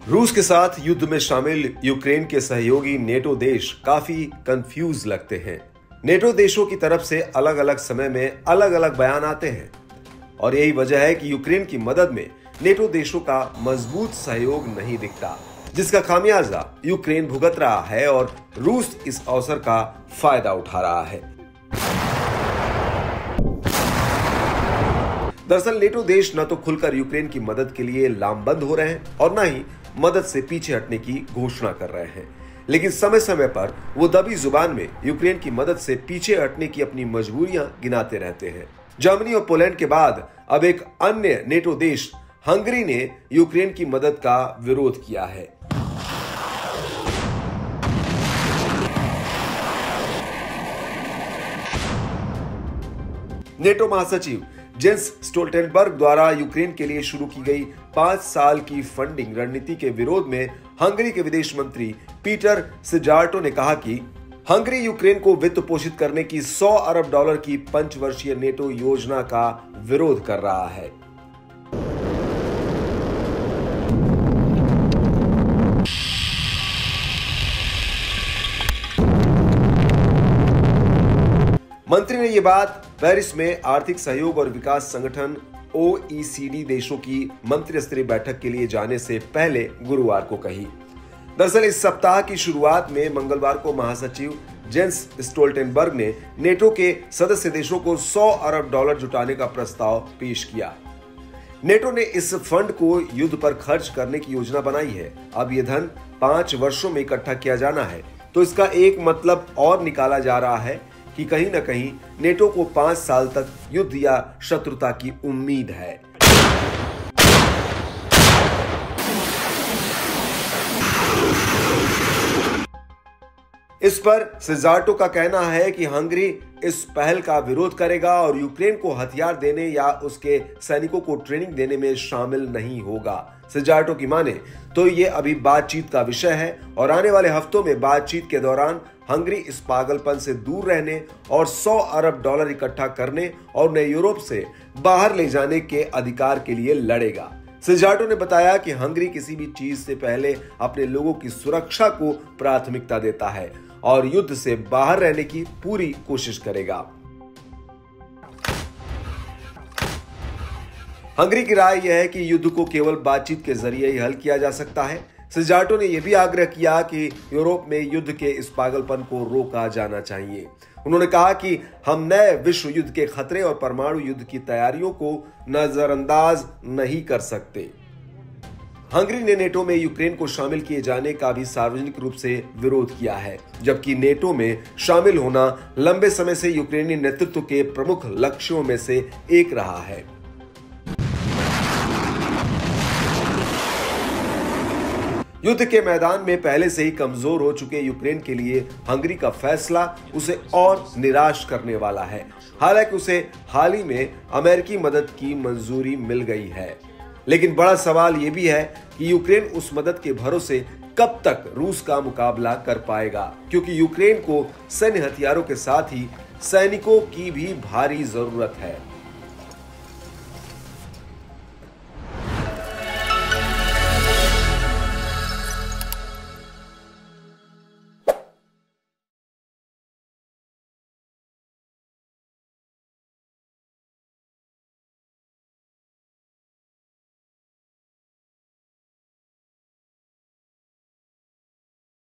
रूस के साथ युद्ध में शामिल यूक्रेन के सहयोगी नेटो देश काफी कंफ्यूज लगते हैं। नेटो देशों की तरफ से अलग अलग समय में अलग अलग बयान आते हैं और यही वजह है कि यूक्रेन की मदद में नेटो देशों का मजबूत सहयोग नहीं दिखता, जिसका खामियाजा यूक्रेन भुगत रहा है और रूस इस अवसर का फायदा उठा रहा है। दरअसल नेटो देश न तो खुलकर यूक्रेन की मदद के लिए लामबंद हो रहे हैं और न ही मदद से पीछे हटने की घोषणा कर रहे हैं, लेकिन समय समय पर वो दबी जुबान में यूक्रेन की मदद से पीछे हटने की अपनी मजबूरियां गिनाते रहते हैं। जर्मनी और पोलैंड के बाद अब एक अन्य नेटो देश हंगरी ने यूक्रेन की मदद का विरोध किया है। नेटो महासचिव जेंस स्टोल्टेनबर्ग द्वारा यूक्रेन के लिए शुरू की गई 5 साल की फंडिंग रणनीति के विरोध में हंगरी के विदेश मंत्री पीटर सिजार्टो ने कहा कि हंगरी यूक्रेन को वित्त पोषित करने की $100 अरब की पंचवर्षीय नेटो योजना का विरोध कर रहा है। मंत्री ने ये बात पेरिस में आर्थिक सहयोग और विकास संगठन OECD देशों की मंत्री स्तरीय बैठक के लिए जाने से पहले गुरुवार को कही। दरअसल इस सप्ताह की शुरुआत में मंगलवार को महासचिव जेंस स्टोल्टेनबर्ग ने नेटो के सदस्य देशों को $100 अरब जुटाने का प्रस्ताव पेश किया। नेटो ने इस फंड को युद्ध पर खर्च करने की योजना बनाई है। अब यह धन 5 वर्षों में इकट्ठा किया जाना है, तो इसका एक मतलब और निकाला जा रहा है कि कहीं न कहीं नेटो को 5 साल तक युद्ध या शत्रुता की उम्मीद है। इस पर सिजार्टो का कहना है कि हंगरी इस पहल का विरोध करेगा और यूक्रेन को हथियार देने या उसके सैनिकों को ट्रेनिंग देने में शामिल नहीं होगा। सिजार्टो की माने तो ये अभी बातचीत का विषय है और आने वाले हफ्तों में बातचीत के दौरान हंगरी इस पागलपन से दूर रहने और $100 अरब इकट्ठा करने और उन्हें यूरोप से बाहर ले जाने के अधिकार के लिए लड़ेगा। सिजार्टो ने बताया कि हंगरी किसी भी चीज से पहले अपने लोगों की सुरक्षा को प्राथमिकता देता है और युद्ध से बाहर रहने की पूरी कोशिश करेगा। हंगरी की राय यह है कि युद्ध को केवल बातचीत के जरिए ही हल किया जा सकता है। सिजार्टो ने यह भी आग्रह किया कि यूरोप में युद्ध के इस पागलपन को रोका जाना चाहिए। उन्होंने कहा कि हम नए विश्व युद्ध के खतरे और परमाणु युद्ध की तैयारियों को नजरअंदाज नहीं कर सकते। हंगरी ने नेटो में यूक्रेन को शामिल किए जाने का भी सार्वजनिक रूप से विरोध किया है, जबकि नेटो में शामिल होना लंबे समय से यूक्रेनी नेतृत्व के प्रमुख लक्ष्यों में से एक रहा है। युद्ध के मैदान में पहले से ही कमजोर हो चुके यूक्रेन के लिए हंगरी का फैसला उसे और निराश करने वाला है। हालांकि उसे हाल ही में अमेरिकी मदद की मंजूरी मिल गई है, लेकिन बड़ा सवाल यह भी है कि यूक्रेन उस मदद के भरोसे कब तक रूस का मुकाबला कर पाएगा, क्योंकि यूक्रेन को सैन्य हथियारों के साथ ही सैनिकों की भी भारी जरूरत है।